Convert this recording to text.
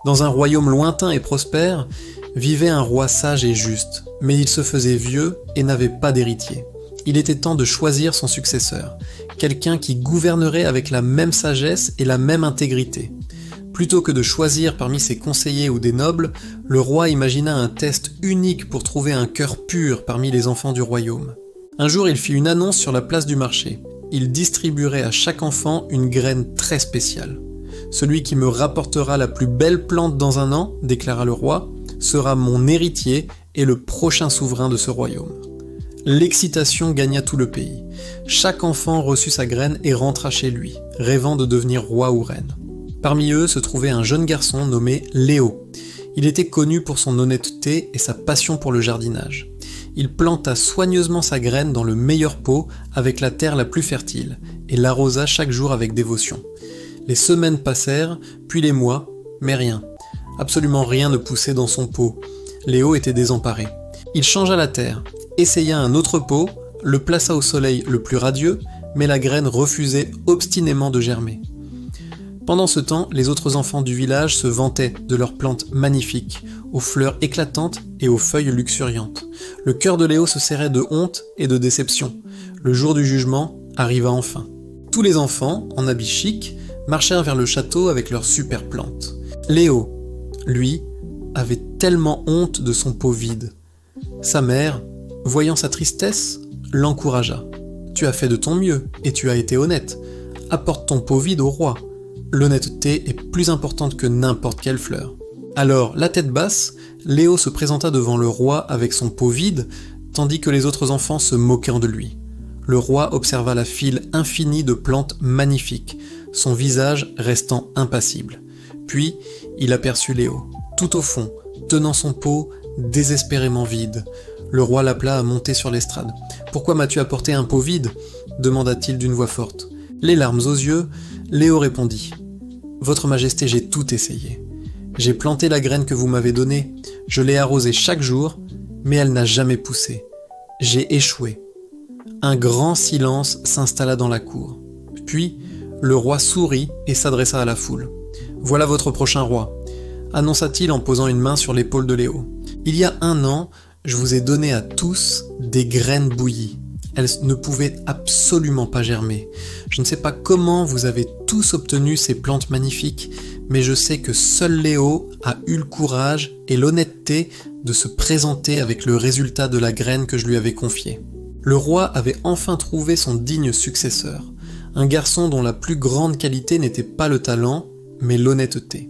Dans un royaume lointain et prospère, vivait un roi sage et juste, mais il se faisait vieux et n'avait pas d'héritier. Il était temps de choisir son successeur, quelqu'un qui gouvernerait avec la même sagesse et la même intégrité. Plutôt que de choisir parmi ses conseillers ou des nobles, le roi imagina un test unique pour trouver un cœur pur parmi les enfants du royaume. Un jour, il fit une annonce sur la place du marché. Il distribuerait à chaque enfant une graine très spéciale. Celui qui me rapportera la plus belle plante dans un an, déclara le roi, sera mon héritier et le prochain souverain de ce royaume. L'excitation gagna tout le pays. Chaque enfant reçut sa graine et rentra chez lui, rêvant de devenir roi ou reine. Parmi eux se trouvait un jeune garçon nommé Léo. Il était connu pour son honnêteté et sa passion pour le jardinage. Il planta soigneusement sa graine dans le meilleur pot avec la terre la plus fertile et l'arrosa chaque jour avec dévotion. Les semaines passèrent, puis les mois, mais rien. Absolument rien ne poussait dans son pot. Léo était désemparé. Il changea la terre, essaya un autre pot, le plaça au soleil le plus radieux, mais la graine refusait obstinément de germer. Pendant ce temps, les autres enfants du village se vantaient de leurs plantes magnifiques, aux fleurs éclatantes et aux feuilles luxuriantes. Le cœur de Léo se serrait de honte et de déception. Le jour du jugement arriva enfin. Tous les enfants, en habits chics, marchèrent vers le château avec leurs super plantes. Léo, lui, avait tellement honte de son pot vide. Sa mère, voyant sa tristesse, l'encouragea. « Tu as fait de ton mieux, et tu as été honnête. Apporte ton pot vide au roi. L'honnêteté est plus importante que n'importe quelle fleur. » Alors, la tête basse, Léo se présenta devant le roi avec son pot vide, tandis que les autres enfants se moquèrent de lui. Le roi observa la file infinie de plantes magnifiques, son visage restant impassible. Puis, il aperçut Léo, tout au fond, tenant son pot désespérément vide. Le roi l'appela à monter sur l'estrade. « Pourquoi m'as-tu apporté un pot vide ?» demanda-t-il d'une voix forte. Les larmes aux yeux, Léo répondit « Votre Majesté, j'ai tout essayé. J'ai planté la graine que vous m'avez donnée, je l'ai arrosée chaque jour, mais elle n'a jamais poussé. J'ai échoué. » Un grand silence s'installa dans la cour. Puis, le roi sourit et s'adressa à la foule. « Voilà votre prochain roi, » annonça-t-il en posant une main sur l'épaule de Léo. « Il y a 1 an, je vous ai donné à tous des graines bouillies. Elles ne pouvaient absolument pas germer. Je ne sais pas comment vous avez tous obtenu ces plantes magnifiques, mais je sais que seul Léo a eu le courage et l'honnêteté de se présenter avec le résultat de la graine que je lui avais confiée. » Le roi avait enfin trouvé son digne successeur, un garçon dont la plus grande qualité n'était pas le talent, mais l'honnêteté.